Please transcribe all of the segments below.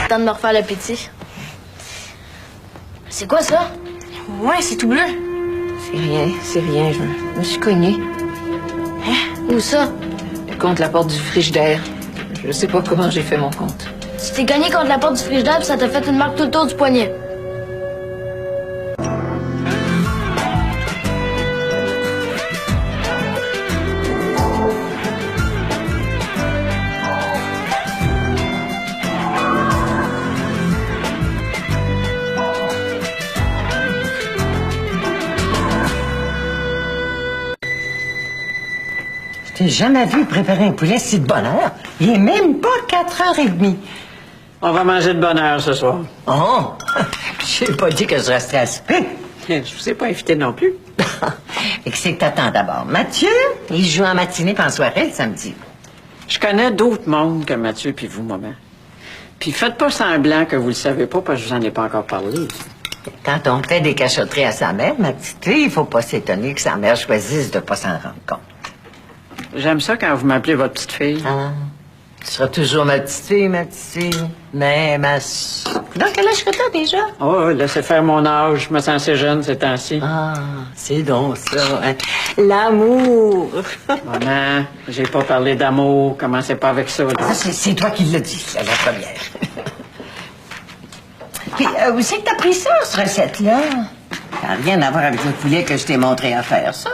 temps de me refaire l'appétit. C'est quoi ça? Ouais, c'est tout bleu. C'est rien, je me suis cognée. Hein? Où ça? Contre la porte du frigidaire. Je sais pas comment j'ai fait mon compte. Tu t'es cogné contre la porte du frigidaire, puis ça t'a fait une marque tout le tour du poignet. Je t'ai jamais vu préparer un poulet si de bonne heure. Il est même pas 4h30. On va manger de bonne heure ce soir. Oh! J'ai pas dit que je restais à souper. Je vous ai pas invité non plus. Et que c'est que t'attends d'abord. Mathieu, il joue en matinée puis en soirée le samedi. Je connais d'autres mondes que Mathieu puis vous, maman. Puis faites pas semblant que vous le savez pas parce que je vous en ai pas encore parlé. Quand on fait des cachotteries à sa mère, ma petite fille, il faut pas s'étonner que sa mère choisisse de pas s'en rendre compte. J'aime ça quand vous m'appelez votre petite fille. Ah, tu seras toujours ma petite fille, ma petite fille. Mais ma... Dans quel âge que t'as déjà? Oh, laissez faire mon âge. Je me sens assez jeune ces temps-ci. Ah, c'est donc ça, hein. L'amour. Maman, j'ai pas parlé d'amour. Commencez pas avec ça. Ah, c'est toi qui l'as dit, c'est la première. Puis, où c'est que t'as pris ça, cette recette-là? Ça n'a rien à voir avec le poulet que je t'ai montré à faire, ça.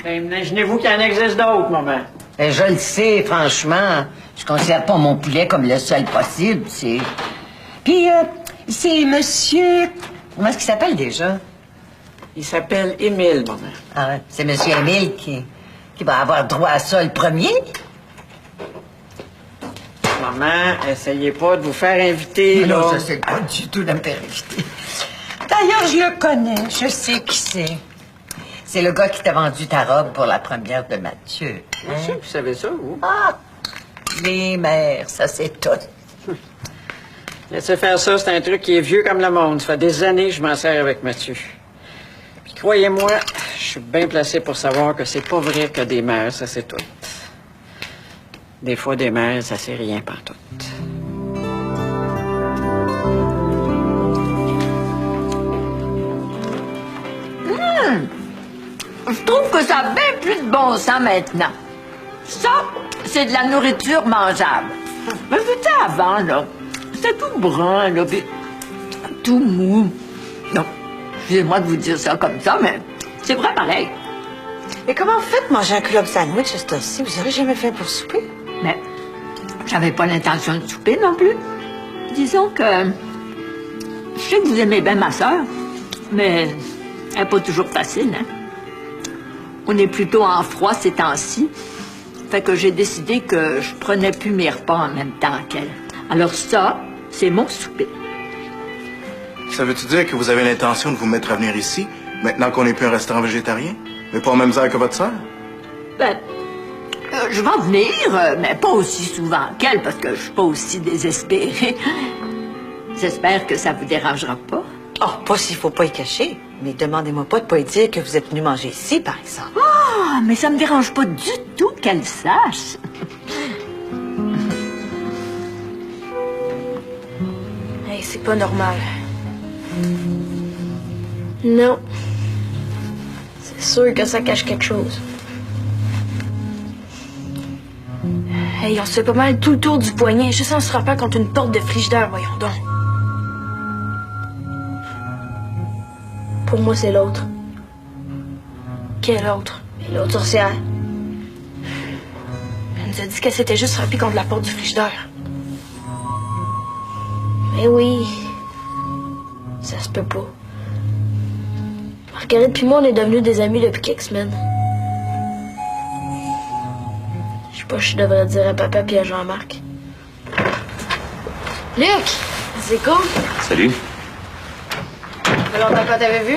Ben, imaginez-vous qu'il y en existe d'autres, maman. Ben, je le sais, franchement. Je considère pas mon poulet comme le seul possible, c'est... Puis, c'est monsieur... Comment est-ce qu'il s'appelle déjà? Il s'appelle Émile, maman. Ah, ouais, c'est monsieur Émile qui va avoir droit à ça le premier? Maman, essayez pas de vous faire inviter, là. Non, je sais pas du tout de me faire inviter. D'ailleurs, je le connais. Je sais qui c'est. C'est le gars qui t'a vendu ta robe pour la première de Mathieu. Bien sûr, vous savez ça, vous. Ah! Les mères, ça c'est tout. Laissez faire ça, c'est un truc qui est vieux comme le monde. Ça fait des années que je m'en sers avec Mathieu. Puis croyez-moi, je suis bien placé pour savoir que c'est pas vrai que des mères, ça c'est tout. Des fois, des mères, ça c'est rien pantoute. Je trouve que ça a bien plus de bon sens maintenant. Ça, c'est de la nourriture mangeable. Mais tu sais, avant, là, c'était tout brun, là, puis tout mou. Non, excusez-moi de vous dire ça comme ça, mais c'est vrai pareil. Mais comment vous faites manger un club sandwich à cette heure-ci? Vous n'aurez jamais fait pour souper? Mais j'avais pas l'intention de souper non plus. Disons que je sais que vous aimez bien ma sœur, mais elle n'est pas toujours facile, hein. On est plutôt en froid ces temps-ci. Fait que j'ai décidé que je prenais plus mes repas en même temps qu'elle. Alors ça, c'est mon souper. Ça veut-tu dire que vous avez l'intention de vous mettre à venir ici, maintenant qu'on n'est plus un restaurant végétarien? Mais pas en même heure que votre sœur? Ben, je vais venir, mais pas aussi souvent qu'elle, parce que je suis pas aussi désespérée. J'espère que ça vous dérangera pas. Oh, pas s'il faut pas y cacher. Mais demandez-moi pas de pas y dire que vous êtes venu manger ici, par exemple. Ah, mais ça me dérange pas du tout qu'elle sache. Hey, c'est pas normal. Non. C'est sûr que ça cache quelque chose. Hey, on se fait pas mal tout le tour du poignet, juste en se frappant contre une porte de frigidaire, voyons donc. Pour moi, c'est l'autre. Quelle autre? L'autre sorcière. Elle nous a dit qu'elle s'était juste frappée contre la porte du frigidaire. Mais oui. Ça se peut pas. Marguerite puis moi, on est devenus des amis depuis quelques semaines. Je sais pas si je devrais dire à papa puis à Jean-Marc. Luc! C'est cool. Salut. Ça fait longtemps qu'on t'avait vu.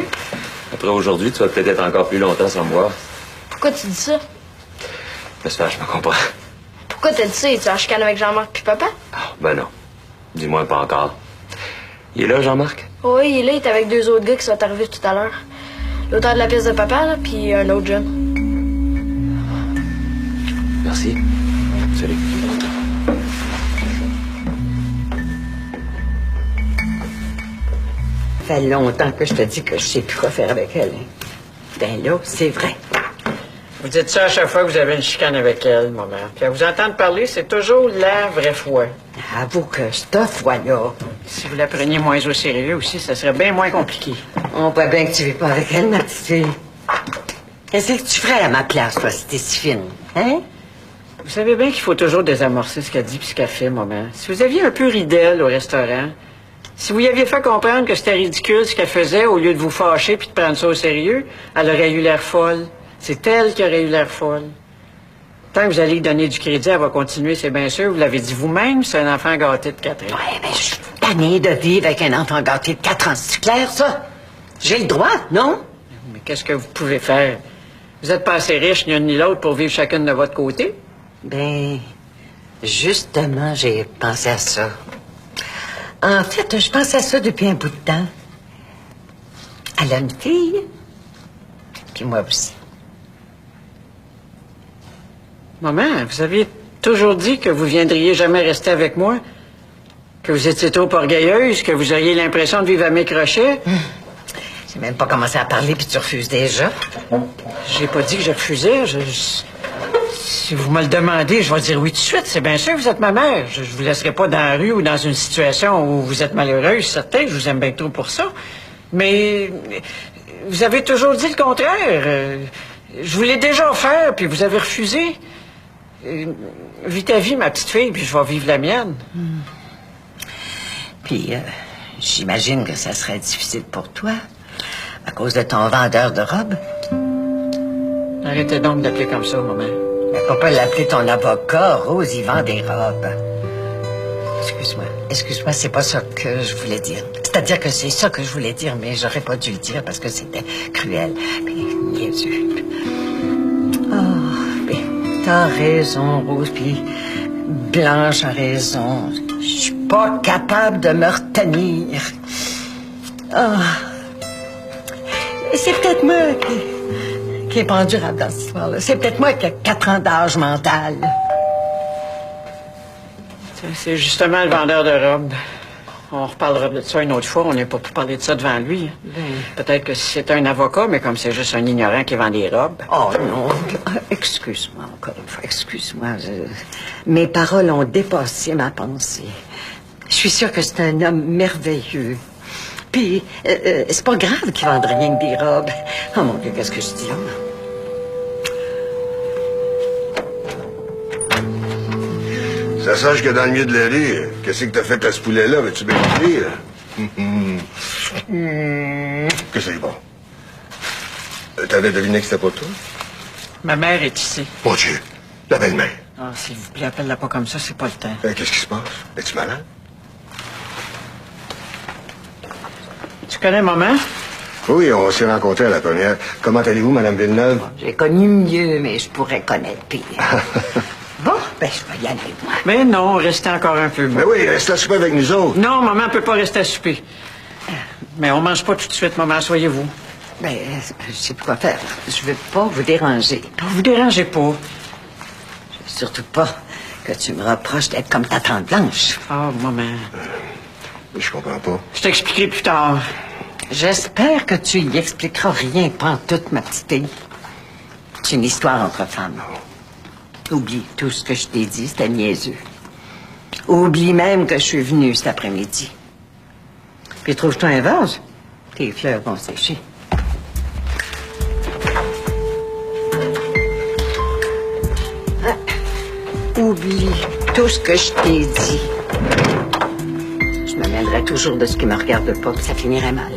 Après aujourd'hui, tu vas peut-être être encore plus longtemps sans me voir. Pourquoi tu dis ça? J'espère que je me comprends. Pourquoi t'as dit ça? Es-tu en chicane avec Jean-Marc puis papa? Ah, ben non. Dis-moi pas encore. Il est là, Jean-Marc? Oui, il est là, il est avec deux autres gars qui sont arrivés tout à l'heure. L'auteur de la pièce de papa, là, puis un autre jeune. Merci. Salut. fait longtemps que je te dis que je sais plus quoi faire avec elle. Hein. Ben là, c'est vrai. Vous dites ça à chaque fois que vous avez une chicane avec elle, maman. Puis à vous entendre parler, c'est toujours la vraie foi. Avoue que cette fois-là... Si vous la preniez moins au sérieux aussi, ça serait bien moins compliqué. On voit bien que tu vis pas avec elle, ma petite fille. Qu'est-ce que tu ferais à ma place, toi, si t'es si fine? Hein? Vous savez bien qu'il faut toujours désamorcer ce qu'elle dit puis ce qu'elle fait, maman. Si vous aviez un peu ri d'elle au restaurant, si vous y aviez fait comprendre que c'était ridicule ce qu'elle faisait, au lieu de vous fâcher puis de prendre ça au sérieux, elle aurait eu l'air folle. C'est elle qui aurait eu l'air folle. Tant que vous allez lui donner du crédit, elle va continuer, c'est bien sûr. Vous l'avez dit vous-même, c'est un enfant gâté de 4 ans. Ouais, mais je suis tannée de vivre avec un enfant gâté de 4 ans. C'est clair, ça? J'ai le droit, non? Mais qu'est-ce que vous pouvez faire? Vous êtes pas assez riches, ni l'un ni l'autre, pour vivre chacune de votre côté? Ben, justement, j'ai pensé à ça. En fait, je pense à ça depuis un bout de temps. Elle a une fille, puis moi aussi. Maman, vous aviez toujours dit que vous viendriez jamais rester avec moi, que vous étiez trop orgueilleuse, que vous auriez l'impression de vivre à mes crochets. J'ai même pas commencé à parler, puis tu refuses déjà. J'ai pas dit que je refusais. Si vous me le demandez, je vais dire oui tout de suite. C'est bien sûr que vous êtes ma mère. Je vous laisserai pas dans la rue ou dans une situation où vous êtes malheureuse, certain. Je vous aime bien trop pour ça. Mais vous avez toujours dit le contraire. Je voulais déjà faire, puis vous avez refusé. Vis ta vie, ma petite fille, puis je vais vivre la mienne. Puis, j'imagine que ça serait difficile pour toi, à cause de ton vendeur de robes. Arrêtez donc d'appeler comme ça, maman. Mais pourquoi l'appeler ton avocat? Rose, il vend des robes. Excuse-moi, c'est pas ça que je voulais dire. C'est-à-dire que c'est ça que je voulais dire, mais j'aurais pas dû le dire parce que c'était cruel. Mais niaiseux. Oh, mais t'as raison, Rose, puis Blanche a raison. Je suis pas capable de me retenir. Oh. C'est peut-être moi qui est pas endurable dans cette histoire-là. C'est peut-être moi qui ai 4 ans d'âge mental. C'est justement le vendeur de robes. On reparlera de ça une autre fois. On n'est pas pour parler de ça devant lui. Peut-être que si c'était un avocat, mais comme c'est juste un ignorant qui vend des robes. Oh non, excuse-moi encore une fois, excuse-moi. Mes paroles ont dépassé ma pensée. Je suis sûre que c'est un homme merveilleux. Puis, c'est pas grave qu'il vende rien que des robes. Oh mon Dieu, qu'est-ce que je dis là? Ça sache que dans le milieu de la rue, qu'est-ce que t'as fait à ce poulet-là? Veux-tu bien le dire? Que c'est bon. T'avais deviné que c'était pas toi? Ma mère est ici. Mon Dieu, la belle-mère. Ah, s'il vous plaît, appelle-la pas comme ça, c'est pas le temps. Qu'est-ce qui se passe? Es-tu malade? Tu connais maman? Oui, on s'est rencontrés à la première. Comment allez-vous, Madame Villeneuve? J'ai connu mieux, mais je pourrais connaître pire. Bon, ben, je vais y aller, moi. Mais non, restez encore un peu. Mais oui, restez à souper avec nous autres. Non, maman peut pas rester à souper. Mais on mange pas tout de suite, maman, soyez-vous. Ben, je sais pas quoi faire. Je veux pas vous déranger. Vous dérangez pas. Surtout pas que tu me reproches d'être comme ta tante Blanche. Ah, maman. Je comprends pas. Je t'expliquerai plus tard. J'espère que tu y expliqueras rien pantoute, ma petite fille. C'est une histoire entre femmes. Oublie tout ce que je t'ai dit, c'était niaiseux. Oublie même que je suis venue cet après-midi. Puis trouve-toi un vase. Tes fleurs vont sécher. Ah. Oublie tout ce que je t'ai dit. Je me mêlerai toujours de ce qui me regarde pas, puis ça finirait mal.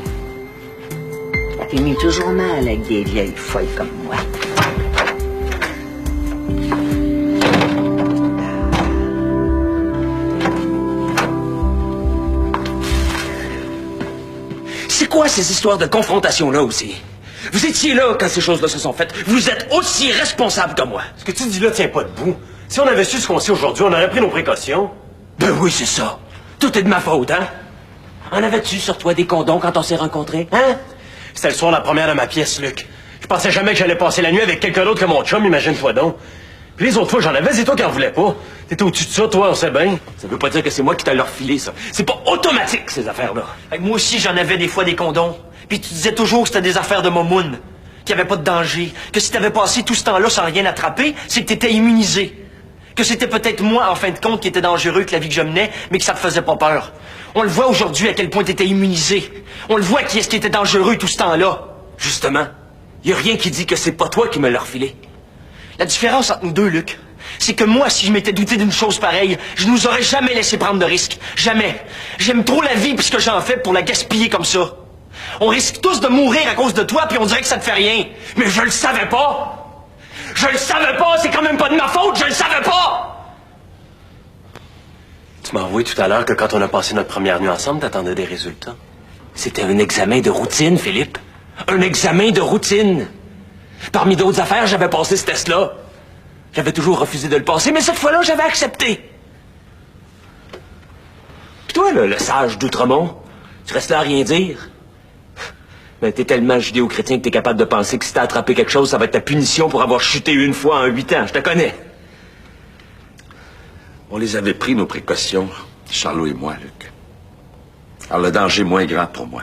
Ça finit toujours mal avec des vieilles folles comme moi. C'est quoi ces histoires de confrontation-là aussi? Vous étiez là quand ces choses-là se sont faites. Vous êtes aussi responsable que moi. Ce que tu dis là tient pas debout. Si on avait su ce qu'on sait aujourd'hui, on aurait pris nos précautions. Ben oui, c'est ça. Tout est de ma faute, hein? En avais-tu sur toi des condoms quand on s'est rencontrés, hein? C'était le soir la première de ma pièce, Luc. Je pensais jamais que j'allais passer la nuit avec quelqu'un d'autre que mon chum, imagine-toi donc. Puis les autres fois, j'en avais, c'est toi qui en voulais pas. T'étais au-dessus de ça, toi, on sait bien. Ça veut pas dire que c'est moi qui t'ai leur filé, ça. C'est pas automatique, ces affaires-là. Moi aussi, j'en avais des fois des condoms. Puis tu disais toujours que c'était des affaires de momoun, qu'il n'y avait pas de danger, que si t'avais passé tout ce temps-là sans rien attraper, c'est que t'étais immunisé. Que c'était peut-être moi, en fin de compte, qui était dangereux que la vie que je menais, mais que ça te faisait pas peur. On le voit aujourd'hui à quel point t'étais immunisé. On le voit qui est-ce qui était dangereux tout ce temps-là. Justement, y a rien qui dit que c'est pas toi qui me l'as refilé. La différence entre nous deux, Luc, c'est que moi, si je m'étais douté d'une chose pareille, je nous aurais jamais laissé prendre de risques. Jamais. J'aime trop la vie puis ce que j'en fais pour la gaspiller comme ça. On risque tous de mourir à cause de toi puis on dirait que ça te fait rien. Mais je le savais pas! Je le savais pas! C'est quand même pas de ma faute! Je le savais pas! Tu m'as avoué tout à l'heure que quand on a passé notre première nuit ensemble, t'attendais des résultats. C'était un examen de routine, Philippe. Un examen de routine. Parmi d'autres affaires, j'avais passé ce test-là. J'avais toujours refusé de le passer, mais cette fois-là, j'avais accepté. Puis toi, là, le sage d'Outremont, tu restes là à rien dire. Mais t'es tellement judéo-chrétien que t'es capable de penser que si t'as attrapé quelque chose, ça va être ta punition pour avoir chuté une fois en 8 ans. Je te connais. On les avait pris, nos précautions, Charlot et moi, Luc. Alors, le danger est moins grand pour moi.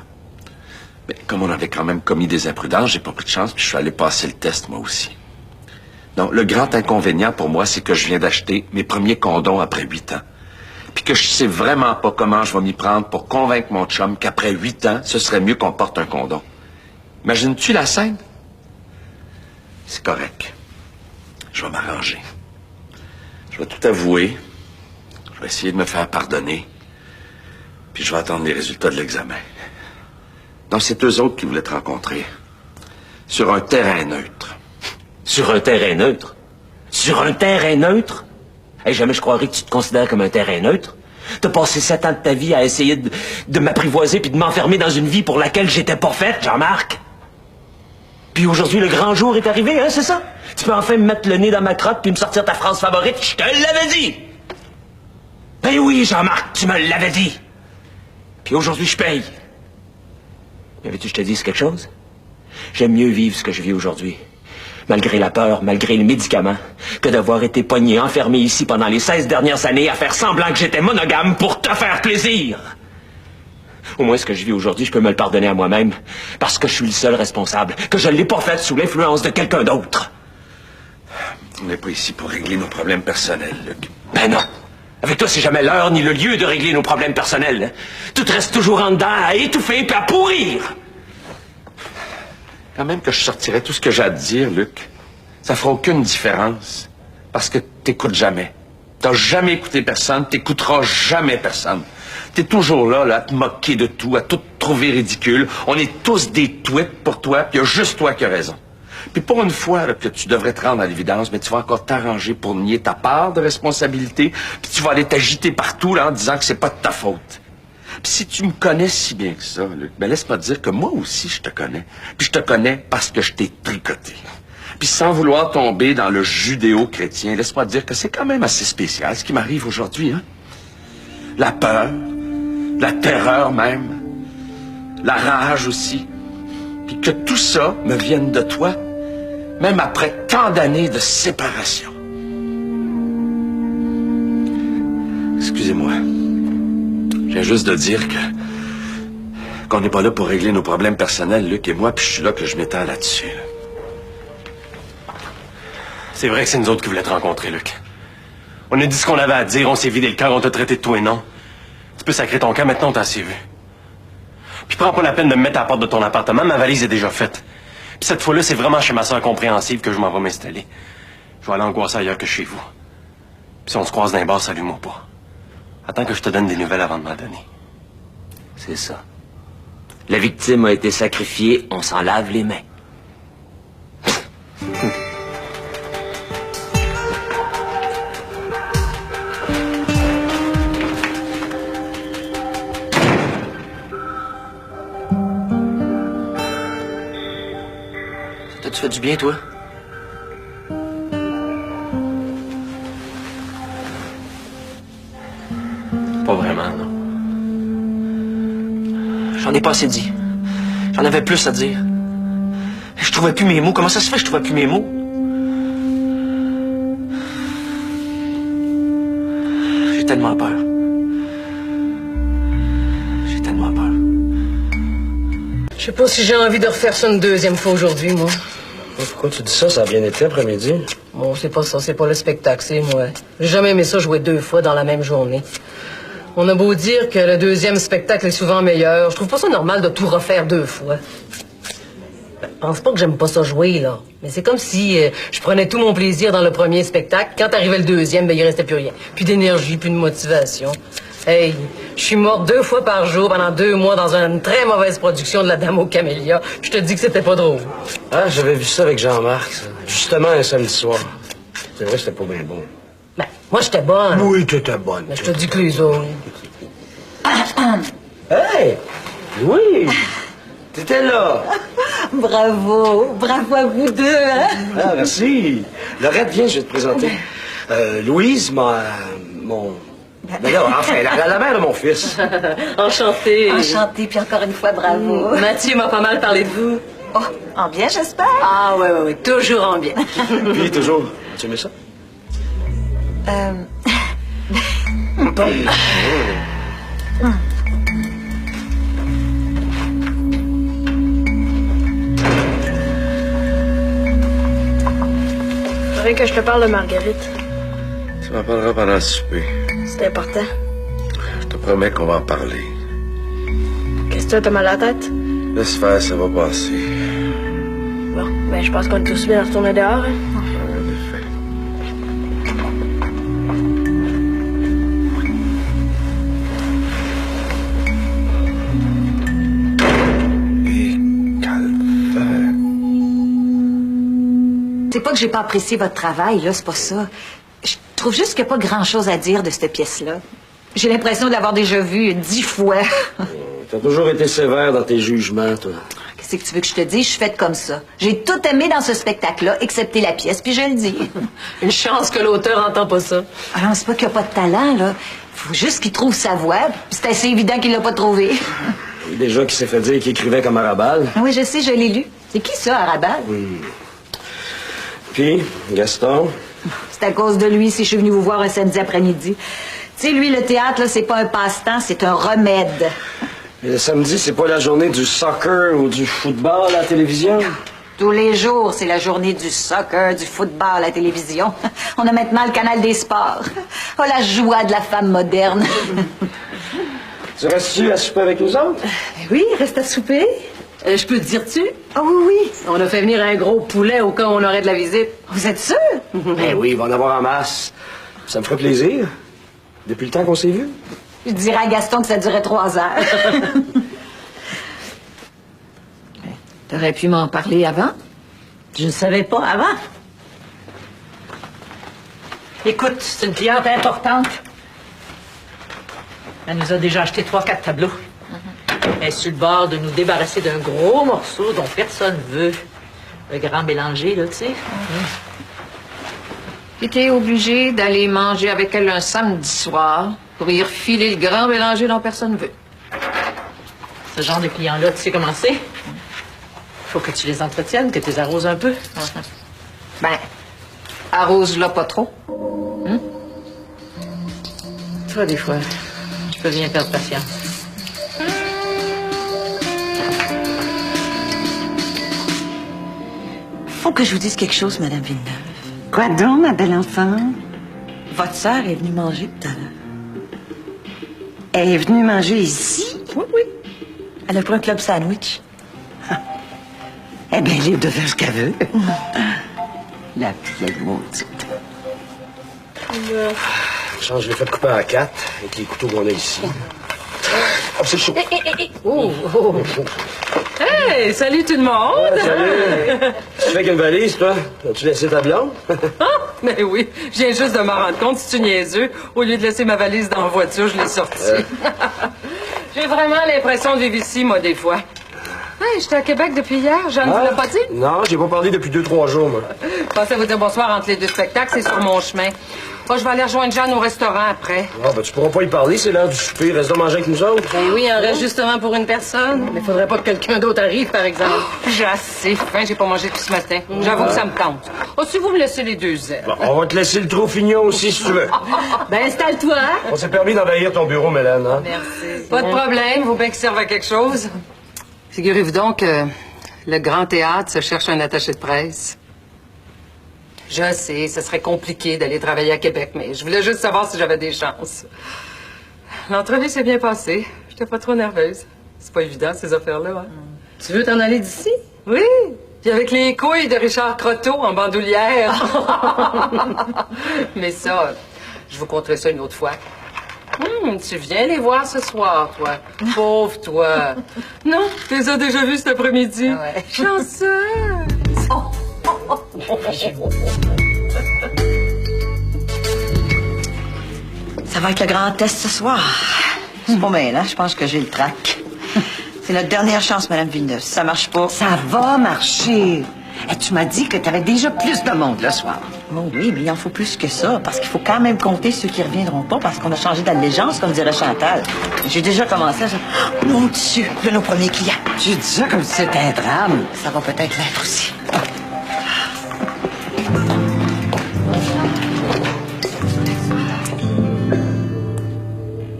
Mais comme on avait quand même commis des imprudences, j'ai pas pris de chance, puis je suis allé passer le test, moi aussi. Non, le grand inconvénient pour moi, c'est que je viens d'acheter mes premiers condoms après 8 ans. Puis que je sais vraiment pas comment je vais m'y prendre pour convaincre mon chum qu'après 8 ans, ce serait mieux qu'on porte un condom. Imagines-tu la scène? C'est correct. Je vais m'arranger. Je vais tout avouer. Je vais essayer de me faire pardonner. Puis je vais attendre les résultats de l'examen. Donc, c'est eux autres qui voulaient te rencontrer. Sur un terrain neutre. Sur un terrain neutre? Sur un terrain neutre? Hey, jamais je croirais que tu te considères comme un terrain neutre. T'as passé 7 ans de ta vie à essayer de m'apprivoiser puis de m'enfermer dans une vie pour laquelle j'étais pas faite, Jean-Marc. Puis aujourd'hui, le grand jour est arrivé, hein, c'est ça? Tu peux enfin me mettre le nez dans ma crotte puis me sortir ta phrase favorite. Je te l'avais dit! Ben oui, Jean-Marc, tu me l'avais dit! Puis aujourd'hui, je paye. Mais veux-tu que je te dise quelque chose? J'aime mieux vivre ce que je vis aujourd'hui. Malgré la peur, malgré les médicaments, que d'avoir été pogné, enfermé ici pendant les 16 dernières années à faire semblant que j'étais monogame pour te faire plaisir. Au moins, ce que je vis aujourd'hui, je peux me le pardonner à moi-même, parce que je suis le seul responsable, que je ne l'ai pas fait sous l'influence de quelqu'un d'autre. On n'est pas ici pour régler nos problèmes personnels, Luc. Ben non. Avec toi, c'est jamais l'heure ni le lieu de régler nos problèmes personnels. Tout reste toujours en dedans, à étouffer puis à pourrir. Quand même que je sortirais tout ce que j'ai à te dire, Luc, ça fera aucune différence. Parce que t'écoutes jamais. T'as jamais écouté personne, t'écouteras jamais personne. T'es toujours là, à te moquer de tout, à tout trouver ridicule. On est tous des tweets pour toi, puis il y a juste toi qui as raison. Puis pour une fois là, que tu devrais te rendre à l'évidence, mais tu vas encore t'arranger pour nier ta part de responsabilité, puis tu vas aller t'agiter partout là, en disant que c'est pas de ta faute. Puis si tu me connais si bien que ça, Luc, ben laisse-moi te dire que moi aussi je te connais. Puis je te connais parce que je t'ai tricoté. Puis sans vouloir tomber dans le judéo-chrétien, laisse-moi te dire que c'est quand même assez spécial ce qui m'arrive aujourd'hui, hein. La peur, la terreur même, la rage aussi. Puis que tout ça me vienne de toi, même après tant d'années de séparation. Excusez-moi. Je viens juste de dire qu'on n'est pas là pour régler nos problèmes personnels, Luc et moi, puis je suis là que je m'étends là-dessus. C'est vrai que c'est nous autres qui voulaient te rencontrer, Luc. On a dit ce qu'on avait à dire, on s'est vidé le cœur, on t'a traité de tout et non. Tu peux sacrer ton camp, maintenant on t'a assez vu. Puis prends pas la peine de me mettre à la porte de ton appartement, ma valise est déjà faite. Puis cette fois-là, c'est vraiment chez ma soeur compréhensive que je m'en vais m'installer. Je vais aller angoisser ailleurs que chez vous. Puis si on se croise dans les bars, salut-moi pas. Attends que je te donne des nouvelles avant de m'en donner. C'est ça. La victime a été sacrifiée, on s'en lave les mains. Ça te fait du bien, toi? Pas vraiment, non. J'en ai pas assez dit. J'en avais plus à dire. Je trouvais plus mes mots. Comment ça se fait que je trouvais plus mes mots? tellement peur. J'ai tellement peur. Je sais pas si j'ai envie de refaire ça une deuxième fois aujourd'hui, moi. Pourquoi tu dis ça? Ça a bien été après-midi. Bon, c'est pas ça, c'est pas le spectacle, c'est moi. J'ai jamais aimé ça jouer 2 fois dans la même journée. On a beau dire que le deuxième spectacle est souvent meilleur, je trouve pas ça normal de tout refaire 2 fois. Je pense pas que j'aime pas ça jouer, là. Mais c'est comme si je prenais tout mon plaisir dans le premier spectacle. Quand arrivait le deuxième, ben il restait plus rien. Plus d'énergie, plus de motivation. Hey, je suis morte 2 fois par jour pendant 2 mois dans une très mauvaise production de La Dame aux Camélias. Je te dis que c'était pas drôle. Ah, j'avais vu ça avec Jean-Marc, ça. Justement un samedi soir. C'est vrai, c'était pas bien bon. Ben, moi, j'étais bonne. Oui, t'étais bonne. Mais je te dis que les autres... Hey! Louis! T'étais là! Bravo! Bravo à vous deux, hein? Ah, merci. Laurette, viens, je vais te présenter. Louise, mon... Ben là, enfin, la mère de mon fils. Enchantée. Enchantée, puis encore une fois, bravo. Mathieu m'a pas mal parlé de vous. Oh, en bien, j'espère? Ah, ouais, toujours en bien. Puis, toujours. Tu aimais ça? Bon. Faudrait que je te parle de Marguerite. Tu m'en parleras pendant le souper. C'est important. Je te promets qu'on va en parler. Qu'est-ce que t'as mal à la tête? Laisse faire, ça va passer. Bon, ben je pense qu'on est tous bien à retourner dehors. Hein? C'est pas que j'ai pas apprécié votre travail, là, c'est pas ça. Je trouve juste qu'il n'y a pas grand-chose à dire de cette pièce-là. J'ai l'impression de l'avoir déjà vue 10 fois. T'as toujours été sévère dans tes jugements, toi. Qu'est-ce que tu veux que je te dise? Je suis faite comme ça. J'ai tout aimé dans ce spectacle-là, excepté la pièce, puis je le dis. Une chance que l'auteur entend pas ça. Alors, c'est pas qu'il n'y a pas de talent, là. Il faut juste qu'il trouve sa voix, puis c'est assez évident qu'il l'a pas trouvé. Et déjà qui s'est fait dire qu'il écrivait comme Arabal. Ah oui, je sais, je l'ai lu. C'est qui ça, Arabal? Puis, Gaston? C'est à cause de lui si je suis venue vous voir un samedi après-midi. Tu sais, lui, le théâtre, là, c'est pas un passe-temps, c'est un remède. Et le samedi, c'est pas la journée du soccer ou du football à la télévision? Tous les jours, c'est la journée du soccer, du football à la télévision. On a maintenant le canal des sports. Oh, la joie de la femme moderne. Tu restes-tu à souper avec nous autres? Oui, reste à souper. Je peux te dire-tu? Ah oui. On a fait venir un gros poulet au cas où on aurait de la visite. Vous êtes sûr? Ben oui, il va en avoir en masse. Ça me ferait plaisir. Depuis le temps qu'on s'est vus. Je dirais à Gaston que ça durait 3 heures. T'aurais pu m'en parler avant? Je ne savais pas avant. Écoute, c'est une cliente importante. Elle nous a déjà acheté 3-4 tableaux. Elle est sur le bord de nous débarrasser d'un gros morceau dont personne veut. Le grand mélanger, là, tu sais. Puis t'es obligé d'aller manger avec elle un samedi soir pour y refiler le grand mélanger dont personne veut. Ce genre de clients-là, tu sais comment c'est? Faut que tu les entretiennes, que tu les arroses un peu. Ben, arrose-la pas trop. Toi, des fois, je peux bien perdre patience. Faut que je vous dise quelque chose, Madame Villeneuve. Quoi donc, ma belle enfant? Votre sœur est venue manger tout à l'heure. Elle est venue manger ici? Oui. Elle a pris un club sandwich. Eh bien, libre de faire ce qu'elle veut. La vieille maudite. Change, je l'ai fait couper à 4 avec les couteaux qu'on a ici. Oh, c'est chaud. Oh. Hey, salut tout le monde! Ouais, salut! Tu fais qu'une valise, toi? As-tu laissé ta blonde? Mais oui, je viens juste de m'en rendre compte, c'est-tu niaiseux? Au lieu de laisser ma valise dans la voiture, je l'ai sortie. J'ai vraiment l'impression de vivre ici, moi, des fois. Hey, j'étais à Québec depuis hier, Jeanne vous l'a pas dit? Non, j'ai pas parlé depuis 2-3 jours, moi. Je pensais vous dire bonsoir entre les 2 spectacles, c'est sur mon chemin. Oh, je vais aller rejoindre Jeanne au restaurant après. Ah, ben, tu pourras pas y parler, c'est l'heure du souper. Reste de manger avec nous autres. Ben oui, il en reste justement pour une personne. Mais faudrait pas que quelqu'un d'autre arrive, par exemple. J'ai assez faim, j'ai pas mangé tout ce matin. J'avoue que ça me tente. Oh, si vous me laissez les 2 ailes. Bon, on va te laisser le trou fignon aussi, si tu veux. Ben, installe-toi, hein? On s'est permis d'envahir ton bureau, Mélène, hein? Merci. Pas de problème, faut bien qu'il serve à quelque chose. Figurez-vous donc que le Grand Théâtre se cherche un attaché de presse. Je sais, ce serait compliqué d'aller travailler à Québec, mais je voulais juste savoir si j'avais des chances. L'entrevue s'est bien passée. J'étais pas trop nerveuse. C'est pas évident, ces affaires-là. Hein? Tu veux t'en aller d'ici? Oui, puis avec les couilles de Richard Croteau en bandoulière. Mais ça, je vous conterai ça une autre fois. Tu viens les voir ce soir, toi. Pauvre toi. Non, tu les as déjà vus cet après-midi. Ah ouais. Chanceuse. Ça va être le grand test ce soir. C'est pas mal, hein? Je pense que j'ai le trac. C'est notre dernière chance, Madame Villeneuve. Si ça marche pas... Ça va marcher. Et tu m'as dit que tu avais déjà plus de monde le soir. Oh oui, mais il en faut plus que ça, parce qu'il faut quand même compter ceux qui reviendront pas, parce qu'on a changé d'allégeance, comme dirait Chantal. J'ai déjà commencé à... Oh, mon Dieu, de nos premiers clients. Tu dis ça comme si c'était un drame. Ça va peut-être l'être aussi.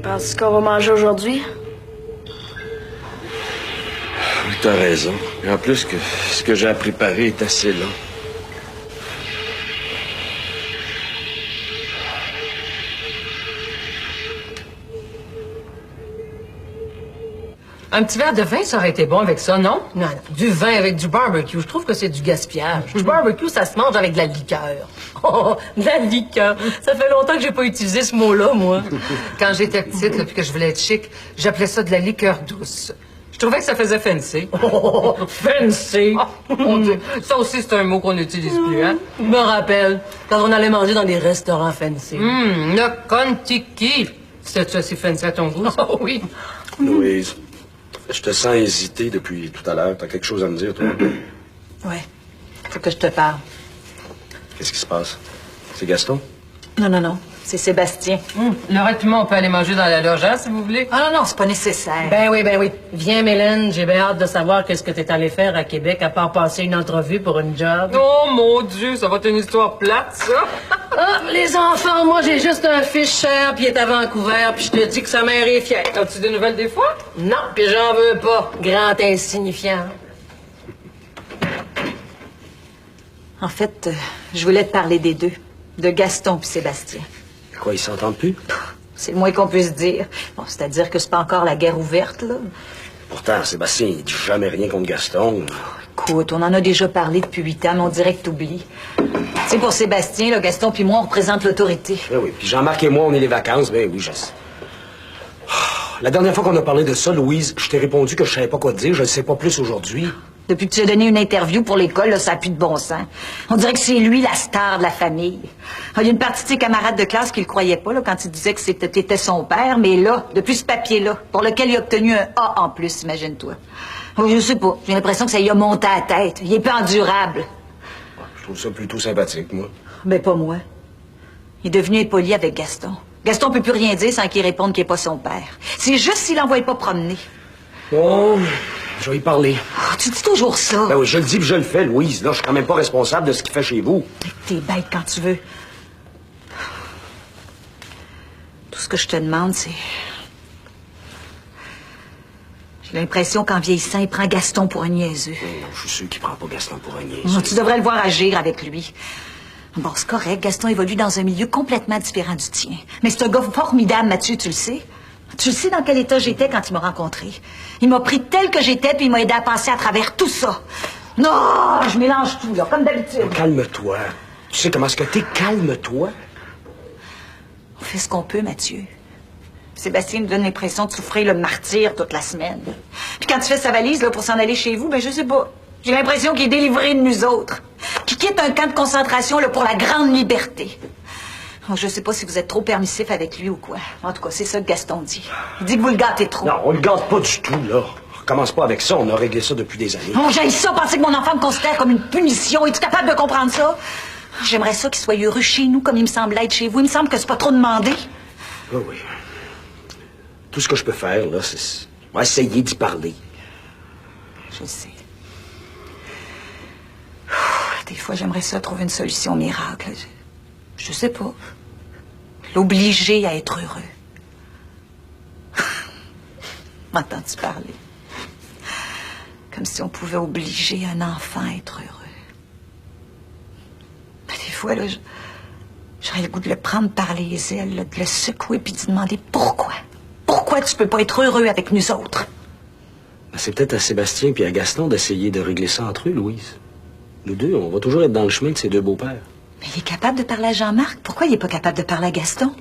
Penses-tu qu'on va manger aujourd'hui? Oui, t'as raison. Et en plus, que ce que j'ai à préparer est assez long. Un petit verre de vin, ça aurait été bon avec ça, non? Non, non. Du vin avec du barbecue, je trouve que c'est du gaspillage. Du barbecue, ça se mange avec de la liqueur. Oh, de la liqueur. Ça fait longtemps que j'ai pas utilisé ce mot-là, moi. Quand j'étais petite, là, puis que je voulais être chic, j'appelais ça de la liqueur douce. Je trouvais que ça faisait fancy. Oh, fancy! Mon Dieu. Ça aussi, c'est un mot qu'on n'utilise plus, hein? Je me rappelle, quand on allait manger dans des restaurants fancy. Le Contiki. C'était-tu assez fancy à ton goût? Oh oui. Louise, je te sens hésiter depuis tout à l'heure. T'as quelque chose à me dire, toi? Ouais. Faut que je te parle. Qu'est-ce qui se passe? C'est Gaston? Non, non, non. C'est Sébastien. Laurette et moi, on peut aller manger dans la loge, hein, si vous voulez? Ah non, non, c'est pas nécessaire. Ben oui, ben oui. Viens, Mélène, j'ai bien hâte de savoir qu'est-ce que t'es allé faire à Québec à part passer une entrevue pour une job. Oh mon Dieu, ça va être une histoire plate, ça. Ah, les enfants, moi, j'ai juste un fils cher, puis il est à Vancouver, puis je te dis que sa mère est fière. As-tu des nouvelles des fois? Non, puis j'en veux pas. Grand insignifiant. En fait, je voulais te parler des deux. De Gaston puis Sébastien. Quoi, ils s'entendent plus? C'est le moins qu'on puisse dire. Bon, c'est-à-dire que c'est pas encore la guerre ouverte, là. Pourtant, Sébastien, il dit jamais rien contre Gaston. Écoute, on en a déjà parlé depuis 8 ans, mais on dirait que t'oublies. Tu sais, pour Sébastien, là, Gaston puis moi, on représente l'autorité. Ben oui, puis Jean-Marc et moi, on est les vacances. Ben oui, je sais. La dernière fois qu'on a parlé de ça, Louise, je t'ai répondu que je savais pas quoi te dire. Je ne sais pas plus aujourd'hui. Depuis que tu as donné une interview pour l'école, là, ça n'a plus de bon sens. On dirait que c'est lui la star de la famille. Il y a une partie de ses camarades de classe qui le croyaient pas là, quand il disait que t'étais son père, mais là, depuis ce papier-là, pour lequel il a obtenu un A en plus, imagine-toi. Je sais pas, j'ai l'impression que ça y a monté à la tête. Il est pas endurable. Je trouve ça plutôt sympathique, moi. Mais pas moi. Il est devenu impoli avec Gaston. Gaston peut plus rien dire sans qu'il réponde qu'il n'est pas son père. C'est juste s'il l'envoie pas promener. Bon, je vais y parler. Oh, tu dis toujours ça. Ben oui, je le dis puis je le fais, Louise. Là, je suis quand même pas responsable de ce qu'il fait chez vous. T'es bête quand tu veux. Tout ce que je te demande, c'est... J'ai l'impression qu'en vieillissant, il prend Gaston pour un niaiseux. Non, je suis sûr qu'il prend pas Gaston pour un niaiseux. Tu devrais le voir agir avec lui. Bon, c'est correct. Gaston évolue dans un milieu complètement différent du tien. Mais c'est un gars formidable, Mathieu, tu le sais. Tu le sais dans quel état j'étais quand il m'a rencontré. Il m'a pris tel que j'étais, puis il m'a aidé à passer à travers tout ça. Non, je mélange tout, là, comme d'habitude. Calme-toi. Tu sais comment est-ce que t'es? Calme-toi. On fait ce qu'on peut, Mathieu. Sébastien me donne l'impression de souffrir le martyr toute la semaine. Puis quand il fait sa valise là, pour s'en aller chez vous, ben je sais pas. J'ai l'impression qu'il est délivré de nous autres. Qu'il quitte un camp de concentration là, pour la grande liberté. Donc, je sais pas si vous êtes trop permissif avec lui ou quoi. En tout cas, c'est ça que Gaston dit. Il dit que vous le gâtez trop. Non, on le gâte pas du tout, là. On recommence pas avec ça. On a réglé ça depuis des années. Oh, j'aille ça, penser que mon enfant me considère comme une punition. Es-tu capable de comprendre ça? J'aimerais ça qu'il soit heureux chez nous comme il me semble être chez vous. Il me semble que c'est pas trop demandé. Oui, oui. Tout ce que je peux faire, là, c'est essayer d'y parler. Je sais. Des fois, j'aimerais ça trouver une solution miracle. Je sais pas. L'obliger à être heureux. M'entends-tu parler? Comme si on pouvait obliger un enfant à être heureux. Des fois, là, j'aurais le goût de le prendre par les ailes, là, de le secouer puis de lui demander pourquoi. Pourquoi tu peux pas être heureux avec nous autres? C'est peut-être à Sébastien et à Gaston d'essayer de régler ça entre eux, Louise. Nous deux, on va toujours être dans le chemin de ses deux beaux-pères. Mais il est capable de parler à Jean-Marc. Pourquoi il est pas capable de parler à Gaston?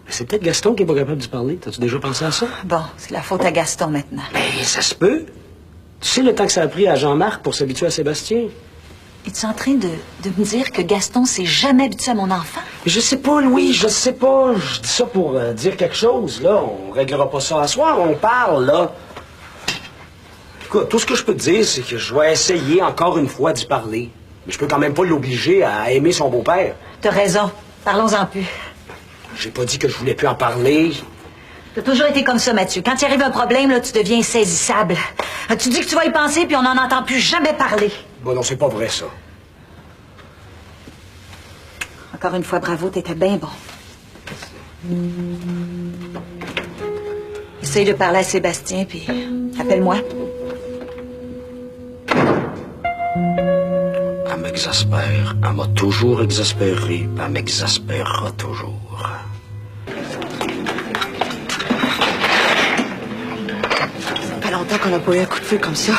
C'est peut-être Gaston qui est pas capable d'y parler. T'as-tu déjà pensé à ça? Bon, c'est la faute à Gaston maintenant. Ben, ça se peut. Tu sais le temps que ça a pris à Jean-Marc pour s'habituer à Sébastien? Es-tu en train de me dire que Gaston s'est jamais habitué à mon enfant? Je sais pas, Louis, je sais pas. Je dis ça pour dire quelque chose, là. On réglera pas ça à soir, on parle, là. Écoute, tout ce que je peux te dire, c'est que je vais essayer encore une fois d'y parler. Mais je peux quand même pas l'obliger à aimer son beau-père. T'as raison. Parlons-en plus. J'ai pas dit que je voulais plus en parler. T'as toujours été comme ça, Mathieu. Quand il arrive un problème, là, tu deviens insaisissable. Tu dis que tu vas y penser, puis on n'en entend plus jamais parler. Bon, non, c'est pas vrai, ça. Encore une fois, bravo, t'étais bien bon. Essaye de parler à Sébastien, puis appelle-moi. Elle m'exaspère. Elle m'a toujours exaspéré, puis elle m'exaspérera toujours. Ça fait longtemps qu'on n'a pas eu un coup de feu comme ça.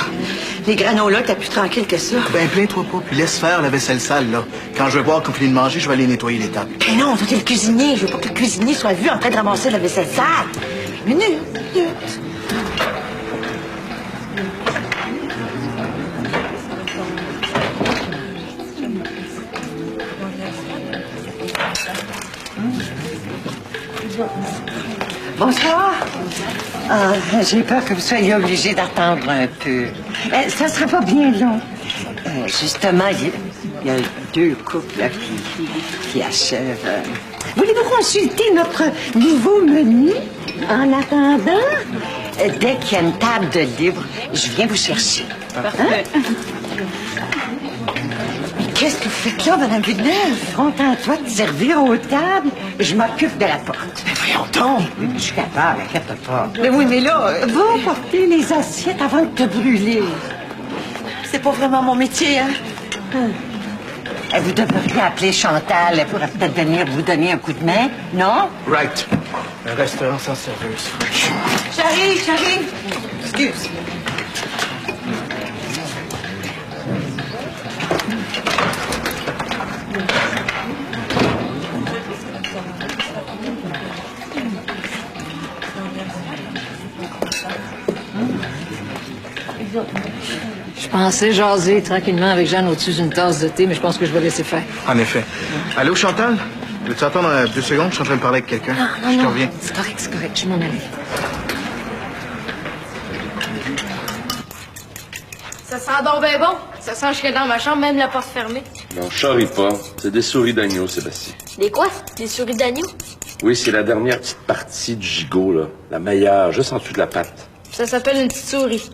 Les granolas, t'es plus tranquille que ça. Ben, plains-toi pas, puis laisse faire la vaisselle sale, là. Quand je vais voir qu'on finit de manger, je vais aller nettoyer les tables. Mais non, toi, t'es le cuisinier. Je veux pas que le cuisinier soit vu en train de ramasser la vaisselle sale. Minute. Bonsoir. J'ai peur que vous soyez obligé d'attendre un peu. Ça sera pas bien long. Justement, il y a deux couples là, qui achèvent. Voulez-vous consulter notre nouveau menu en attendant? Dès qu'il y a une table de libre, je viens vous chercher. Parfait. Qu'est-ce que vous faites là, Mme Villeneuve? Contente-toi de servir aux tables. Je m'occupe de la porte. Mais voyons donc. Je suis capable, inquiète pas. Mais oui, mais là... Va porter les assiettes avant de te brûler. C'est pas vraiment mon métier, hein? Vous devriez appeler Chantal. Elle pourrait peut-être venir vous donner un coup de main, non? Right. Un restaurant sans serveuse. J'arrive. Excuse. Je pensais jaser tranquillement avec Jeanne au-dessus d'une tasse de thé, mais je pense que je vais laisser faire. En effet. Allô, Chantal? Veux-tu attendre 2 secondes? Je suis en train de parler avec quelqu'un. Je te reviens. C'est correct, je m'en allais. Ça sent donc bien bon. Ça sent jusque dans ma chambre, même la porte fermée. Non, je charrie pas. C'est des souris d'agneau, Sébastien. Des quoi? Des souris d'agneau? Oui, c'est la dernière petite partie du gigot, là. La meilleure, juste en dessous de la patte. Ça s'appelle une petite souris.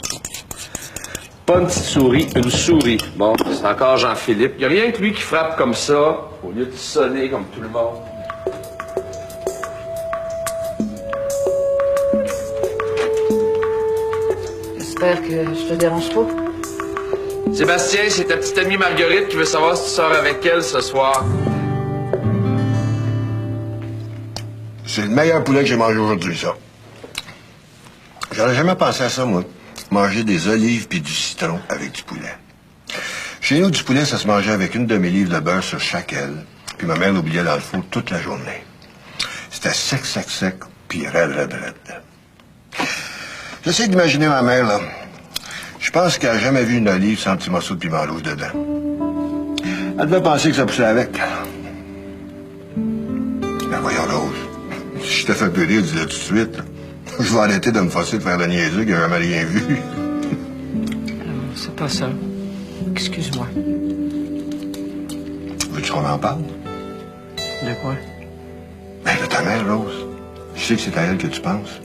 Pas une petite souris, une souris. Bon, c'est encore Jean-Philippe. Y a rien que lui qui frappe comme ça, au lieu de sonner comme tout le monde. J'espère que je te dérange pas. Sébastien, c'est ta petite amie Marguerite qui veut savoir si tu sors avec elle ce soir. C'est le meilleur poulet que j'ai mangé aujourd'hui, ça. J'aurais jamais pensé à ça, moi. Manger des olives puis du citron avec du poulet. Chez nous, du poulet, ça se mangeait avec une demi-livre de beurre sur chaque aile. Puis ma mère l'oubliait dans le four toute la journée. C'était sec, puis raide. J'essaie d'imaginer ma mère, là. Je pense qu'elle n'a jamais vu une olive sans un petit morceau de piment rouge dedans. Elle devait penser que ça poussait avec. Ben voyons, Rose. Si je te fais peu rire, dis-le tout de suite. Je vais arrêter de me forcer de faire le niaiseux qui n'a jamais rien vu. C'est pas ça. Excuse-moi. Veux-tu Veux-tu qu'on en parle? De quoi? Ben, de ta mère, Rose. Je sais que c'est à elle que tu penses.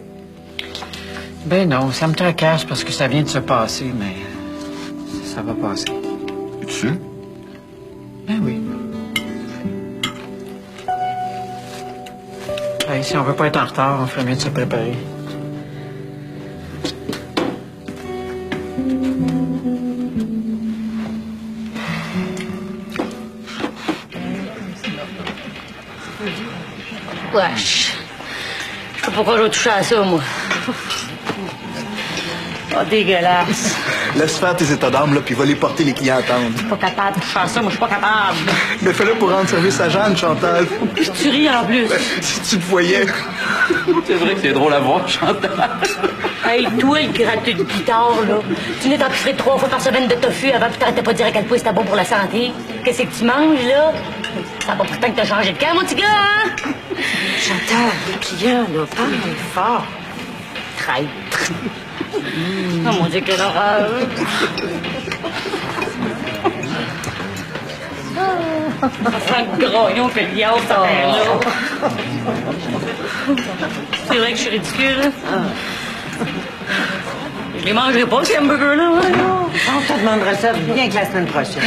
Ben non, ça me tracasse parce que ça vient de se passer, mais ça va passer. Es-tu sûr? Ben oui. Hey, si on veut pas être en retard, on ferait mieux de se préparer. Wesh. Je sais pas pourquoi je vais toucher à ça, moi. Oh, dégueulasse. Laisse faire tes états d'âme, là, puis va les porter, les clients attendent. Je suis pas capable de toucher à ça, moi, je suis pas capable. Mais fais-le pour rendre service à Jeanne, Chantal. Tu ris en plus. Si tu te voyais. C'est vrai que c'est drôle à voir, Chantal. Hey, toi, le gratteux de guitare, là. Tu n'es empistré 3 fois par semaine de tofu avant que t'arrêtais pas de dire à quel point c'était bon pour la santé. Qu'est-ce que tu manges, là? Ça va pas pourtant que t'as changé de camp, mon petit gars, hein? Chantal, les clients, là, parle fort. Traître. Oh mon Dieu, quelle horreur! Ça sent le graillon que le yaourt, ça là. C'est vrai que je suis ridicule. Je les mangerai pas, ces hamburgers-là. On te demandera ça bien que la semaine prochaine.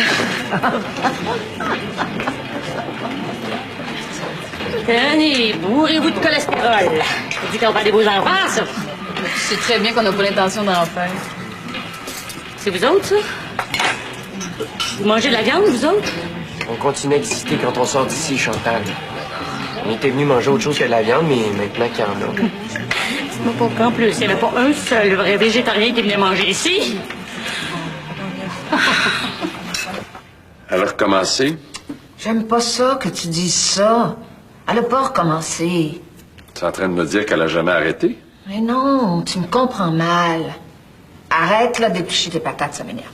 Tenez, bourrez-vous de cholestérol. Je dis qu'on va des beaux enfants, ça. Tu sais très bien qu'on n'a pas l'intention d'en faire. C'est vous autres, ça? Vous mangez de la viande, vous autres? On continue à exister quand on sort d'ici, Chantal. On était venu manger autre chose que de la viande, mais maintenant qu'il y en a. Dites-moi pas qu'en plus, il n'y avait pas un seul vrai végétarien qui venait manger ici. Elle a recommencé. J'aime pas ça que tu dises ça. Elle a pas recommencé. Tu es en train de me dire qu'elle a jamais arrêté? Mais non, tu me comprends mal. Arrête, là, d'éplucher tes patates, ça m'énerve.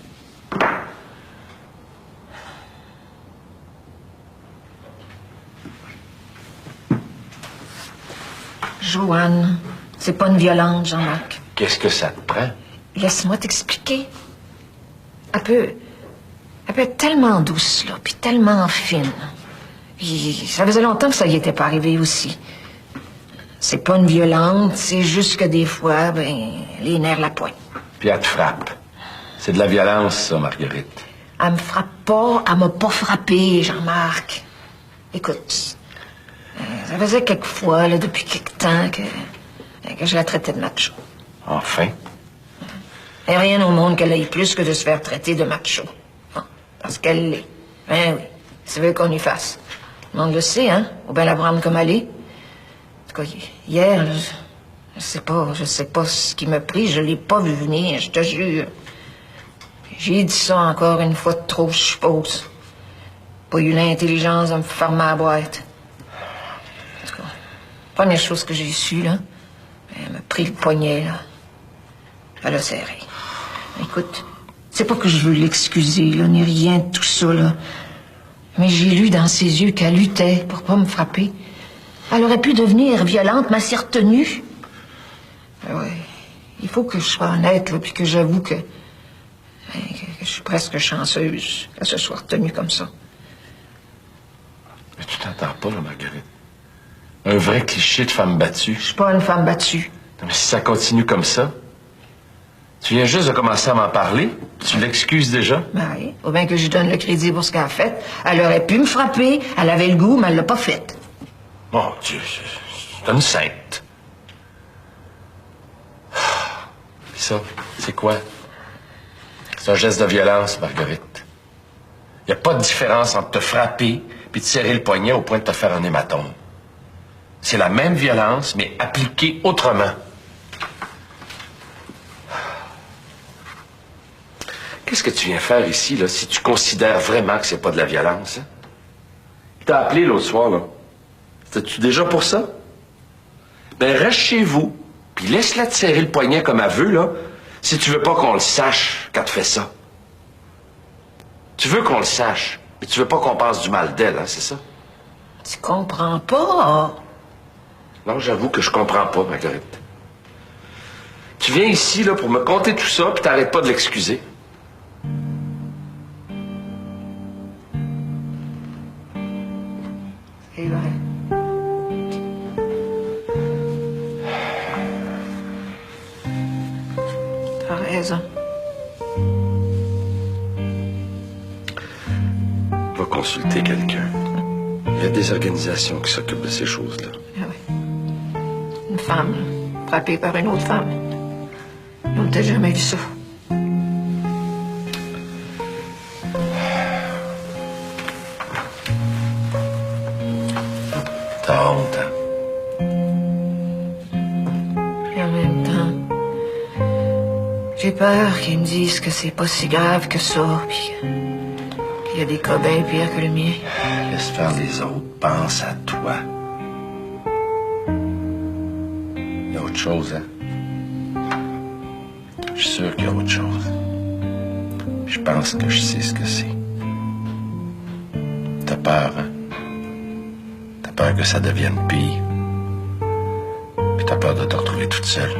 Joanne, c'est pas une violente, Jean-Marc. Qu'est-ce que ça te prend? Laisse-moi t'expliquer. Elle peut être tellement douce, là, puis tellement fine. Puis ça faisait longtemps que ça y était pas arrivé aussi. C'est pas une violente, c'est juste que des fois, les nerfs la poignent. Puis elle te frappe. C'est de la violence, ça, Marguerite. Elle me frappe pas, elle m'a pas frappé, Jean-Marc. Écoute, ça faisait quelques fois, là, depuis quelque temps, que je la traitais de macho. Enfin. Il n'y a rien au monde qu'elle aille plus que de se faire traiter de macho. Hein, parce qu'elle l'est. Ben oui, c'est veut qu'on y fasse. Le monde le sait, hein? Ou bien la prendre comme elle est. En tout cas, hier, je sais pas ce qui m'a pris, je l'ai pas vu venir, je te jure. J'ai dit ça encore une fois de trop, je suppose. Pas eu l'intelligence de me fermer la boîte. En tout cas, première chose que j'ai su, là, elle m'a pris le poignet, là. Elle a serré. Écoute, c'est pas que je veux l'excuser, là, ni rien de tout ça, là. Mais j'ai lu dans ses yeux qu'elle luttait pour pas me frapper. Elle aurait pu devenir violente, mais elle s'est retenue. Ouais. Il faut que je sois honnête, là, puis que j'avoue que je suis presque chanceuse qu'elle se soit retenue comme ça. Mais tu t'entends pas, là, Marguerite. Un vrai cliché de femme battue. Je suis pas une femme battue. Non, mais si ça continue comme ça, tu viens juste de commencer à m'en parler. Tu l'excuses déjà? Ben oui. Faut bien que je donne le crédit pour ce qu'elle a fait. Elle aurait pu me frapper, elle avait le goût, mais elle l'a pas fait. Mon Dieu, c'est une sainte. Puis ça, c'est quoi? C'est un geste de violence, Marguerite. Il n'y a pas de différence entre te frapper puis de serrer le poignet au point de te faire un hématome. C'est la même violence, mais appliquée autrement. Qu'est-ce que tu viens faire ici, là, si tu considères vraiment que c'est pas de la violence? Hein? Il t'a appelé l'autre soir, là. C'était-tu déjà pour ça? Ben, reste chez vous, puis laisse-la te serrer le poignet comme elle veut, là, si tu veux pas qu'on le sache quand tu fais ça. Tu veux qu'on le sache, mais tu veux pas qu'on pense du mal d'elle, hein, c'est ça? Tu comprends pas? Non, j'avoue que je comprends pas, Marguerite. Tu viens ici, là, pour me conter tout ça, puis t'arrêtes pas de l'excuser. consulter quelqu'un. Il y a des organisations qui s'occupent de ces choses-là. Ah oui. Une femme, là, frappée par une autre femme. On n'a jamais vu ça. T'as honte, hein? Et en même temps, j'ai peur qu'ils me disent que c'est pas si grave que ça, puis qu'il y a des cas bien pires que le mien. Laisse faire les autres. Pense à toi. Il y a autre chose, hein? Je suis sûr qu'il y a autre chose. Je pense que je sais ce que c'est. T'as peur, hein? T'as peur que ça devienne pire. Puis t'as peur de te retrouver toute seule.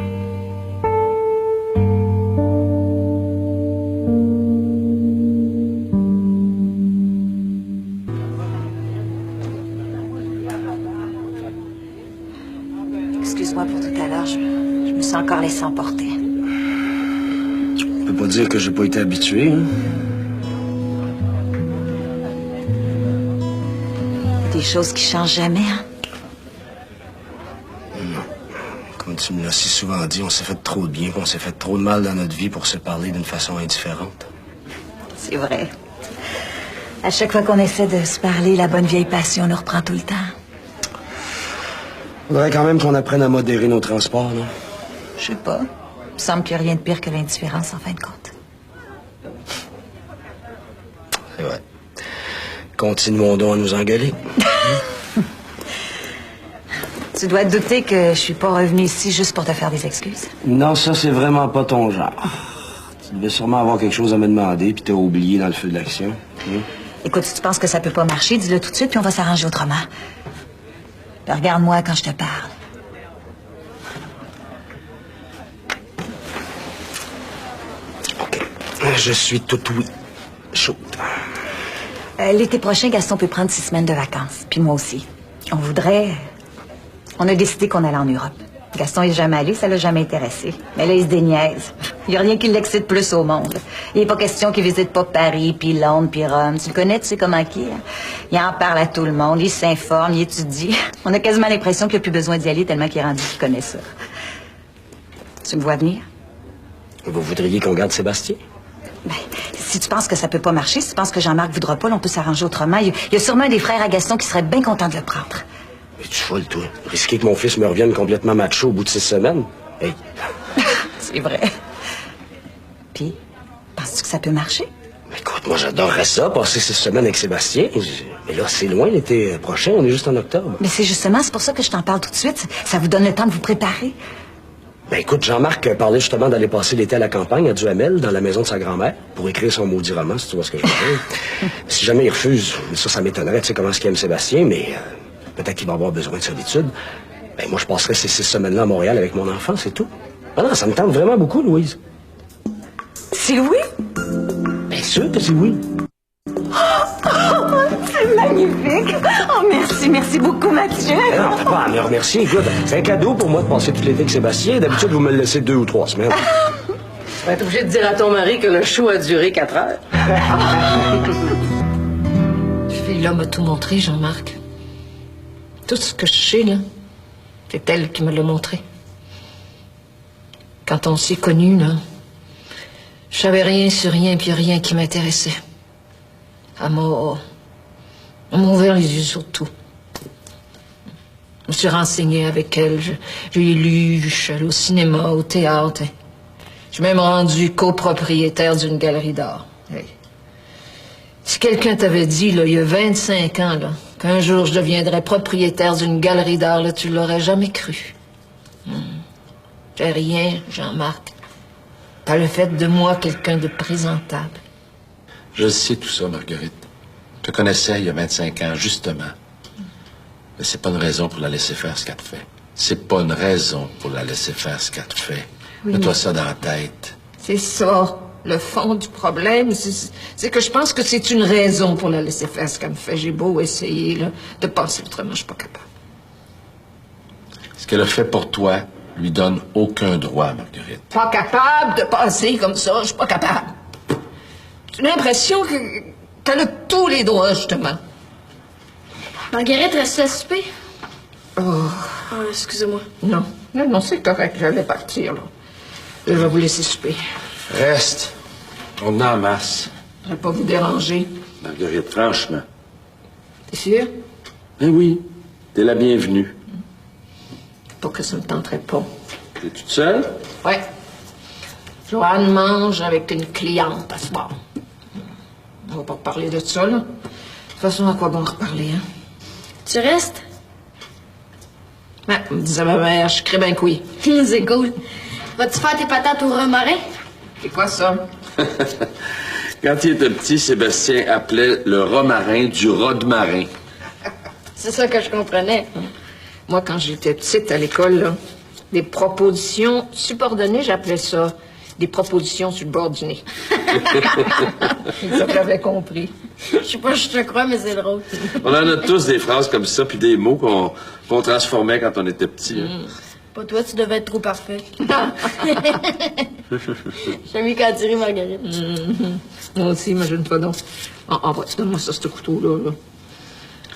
Excuse-moi pour tout à l'heure, je me suis encore laissé emporter. Je peux pas dire que j'ai pas été habitué, hein? Des choses qui changent jamais, hein? Comme tu me l'as si souvent dit, on s'est fait trop de bien, puis on s'est fait trop de mal dans notre vie pour se parler d'une façon indifférente. C'est vrai. À chaque fois qu'on essaie de se parler, la bonne vieille passion nous reprend tout le temps. Faudrait quand même qu'on apprenne à modérer nos transports, non? Je sais pas. Il me semble qu'il n'y a rien de pire que l'indifférence, en fin de compte. C'est vrai. Continuons donc à nous engueuler. Tu dois te douter que je suis pas revenue ici juste pour te faire des excuses. Non, ça, c'est vraiment pas ton genre. Tu devais sûrement avoir quelque chose à me demander, puis t'as oublié dans le feu de l'action. Hein? Écoute, si tu penses que ça peut pas marcher, dis-le tout de suite, puis on va s'arranger autrement. Puis regarde-moi quand je te parle. OK. Je suis tout oui. Chaud. L'été prochain, Gaston peut prendre 6 semaines de vacances. Puis moi aussi. On a décidé qu'on allait en Europe. Gaston est jamais allé, ça l'a jamais intéressé. Mais là, il se déniaise. Il n'y a rien qui l'excite plus au monde. Il n'est pas question qu'il visite pas Paris, puis Londres, puis Rome. Tu le connais, tu sais comment qui est. Hein? Il en parle à tout le monde, il s'informe, il étudie. On a quasiment l'impression qu'il n'a plus besoin d'y aller tellement qu'il est rendu qu'il connaît ça. Tu me vois venir? Vous voudriez qu'on garde Sébastien? Ben, si tu penses que ça peut pas marcher, si tu penses que Jean-Marc voudra pas, là, on peut s'arranger autrement. Il y a sûrement des frères à Gaston qui seraient bien contents de le prendre. Mais tu folle, toi. Risquer que mon fils me revienne complètement macho au bout de 6 semaines? Hey. C'est vrai. Puis, penses-tu que ça peut marcher? Écoute, moi, j'adorerais ça, passer 6 semaines avec Sébastien. Mais là, c'est loin l'été prochain, on est juste en octobre. Mais c'est justement, c'est pour ça que je t'en parle tout de suite. Ça vous donne le temps de vous préparer. Ben écoute, Jean-Marc parlait justement d'aller passer l'été à la campagne, à Duhamel, dans la maison de sa grand-mère, pour écrire son maudit roman, si tu vois ce que je veux dire. Si jamais il refuse, ça m'étonnerait, tu sais comment est-ce qu'il aime Sébastien, mais peut-être qu'il va avoir besoin de solitude. Ben moi, je passerai ces 6 semaines-là à Montréal avec mon enfant, c'est tout. Ah non, ça me tente vraiment beaucoup, Louise. C'est oui? Bien sûr que c'est oui. C'est magnifique! Oh, merci beaucoup, Mathieu! Non, t'as pas à me remercier. Écoute, c'est un cadeau pour moi de passer tout l'été avec Sébastien. D'habitude, vous me le laissez 2 ou 3 semaines. Tu vas être obligé de dire à ton mari que le show a duré 4 heures. Cette fille-là m'a tout montré, Jean-Marc. Tout ce que je sais, là, c'est elle qui me l'a montré. Quand on s'est connus, là, je savais rien sur rien, puis rien qui m'intéressait. Elle m'a ouvert les yeux sur tout. Je me suis renseignée avec elle. J'ai lu, je suis allée au cinéma, au théâtre. Je suis même rendue copropriétaire d'une galerie d'art. Hey. Si quelqu'un t'avait dit, là, il y a 25 ans, là, qu'un jour je deviendrais propriétaire d'une galerie d'art, là, tu l'aurais jamais cru. J'ai rien, Jean-Marc. T'as le fait de moi quelqu'un de présentable. Je sais tout ça, Marguerite. Je te connaissais il y a 25 ans, justement. Mais c'est pas une raison pour la laisser faire ce qu'elle te fait. C'est pas une raison pour la laisser faire ce qu'elle te fait. Oui, Mets-toi mais- ça dans la tête. C'est ça, le fond du problème. C'est que je pense que c'est une raison pour la laisser faire ce qu'elle me fait. J'ai beau essayer là, de penser autrement, je suis pas capable. Ce qu'elle a fait pour toi lui donne aucun droit, Marguerite. Pas capable de penser comme ça, je suis pas capable. J'ai l'impression T'as tous les droits, justement. Marguerite, reste à souper? Oh. Ah, excusez-moi. Non, non, c'est correct. J'allais partir, là. Je vais vous laisser souper. Reste. On en masse. Je vais pas vous déranger. Marguerite, franchement. T'es sûr? Ben oui. T'es la bienvenue. Pas que ça me tenterait pas. T'es toute seule? Ouais. Joanne mange avec une cliente à ce soir. On va pas parler de ça, là. De toute façon, à quoi bon reparler, hein? Tu restes? Ouais, me disait ma mère, je crée bien que oui. C'est cool. Vas-tu faire tes patates au romarin? C'est quoi ça? Quand il était petit, Sébastien appelait le romarin du rod-marin. C'est ça que je comprenais. Moi, quand j'étais petite à l'école, là, des propositions subordonnées, j'appelais ça des propositions sur le bord du nez. C'est ça que j'avais compris. Je sais pas, je te crois, mais c'est drôle. On en a tous des phrases comme ça, puis des mots qu'on transformait quand on était petit. Hein. Pas toi, tu devais être trop parfait. J'aime mieux qu'à tirer Marguerite. Moi aussi, imagine-toi donc. Ah, bah, tu donnes-moi ça, ce couteau-là. Là.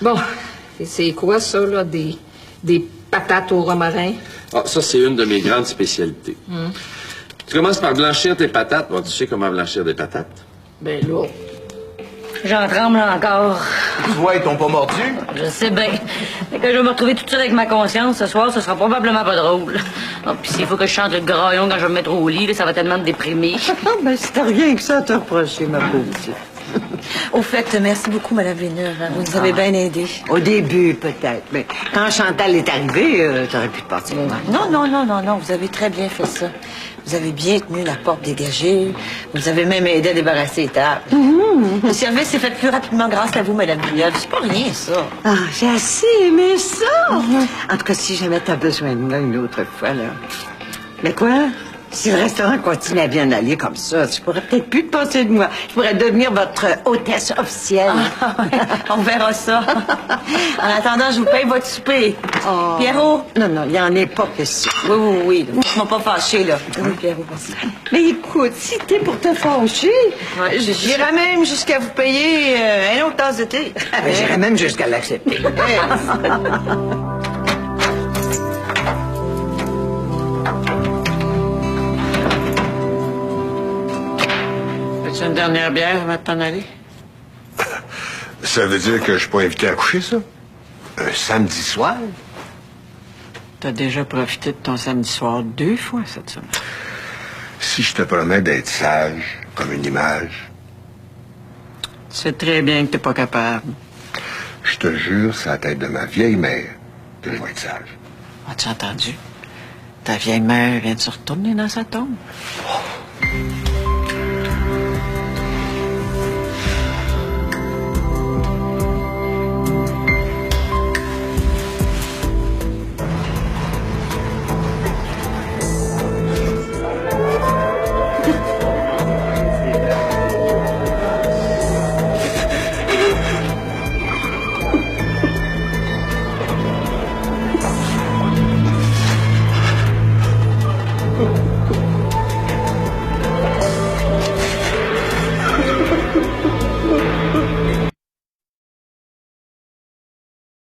Bon, et c'est quoi ça, là, des patates au romarin? Ah, ça, c'est une de mes grandes spécialités. Tu commences par blanchir tes patates. Bon, tu sais comment blanchir des patates? Ben là... J'en tremble encore. Tu vois, ils t'ont pas mordu? Je sais bien. Mais que je vais me retrouver toute seule avec ma conscience ce soir, ce sera probablement pas drôle. Oh, puis s'il faut que je chante le graillon quand je vais me mettre au lit, là, ça va tellement me déprimer. Ben, si t'as rien que ça à te reprocher, ma pauvre petite. Au fait, merci beaucoup, Mme Villeneuve. Vous nous avez bien aidés. Au début, peut-être. Mais quand Chantal est arrivée, t'aurais pu te partir. Non. Vous avez très bien fait ça. Vous avez bien tenu la porte dégagée. Vous avez même aidé à débarrasser les tables. Le service s'est fait plus rapidement grâce à vous, Mme Villeneuve. C'est pas rien, ça. Ah, j'ai assez aimé ça. En tout cas, si jamais t'as besoin de moi une autre fois, là. Mais quoi? Si le restaurant continue à bien aller comme ça, tu pourrais peut-être plus te passer de moi. Je pourrais devenir votre hôtesse officielle. On verra ça. En attendant, je vous paye votre souper. Oh. Pierrot? Non, il n'y en est pas question. Oui. Je ne m'en pas fâché, là. Oui, Pierrot, vas-y. Mais écoute, si t'es pour te fâcher... Ouais, j'irai même jusqu'à vous payer un autre tasse de thé. J'irai même jusqu'à l'accepter. As-tu une dernière bière avant de t'en aller? Ça veut dire que je suis pas invité à coucher, ça? Un samedi soir? T'as déjà profité de ton samedi soir 2 fois cette semaine. Si je te promets d'être sage, comme une image... Tu sais très bien que t'es pas capable. Je te jure, c'est la tête de ma vieille mère que je vais être sage. As-tu entendu? Ta vieille mère vient de se retourner dans sa tombe.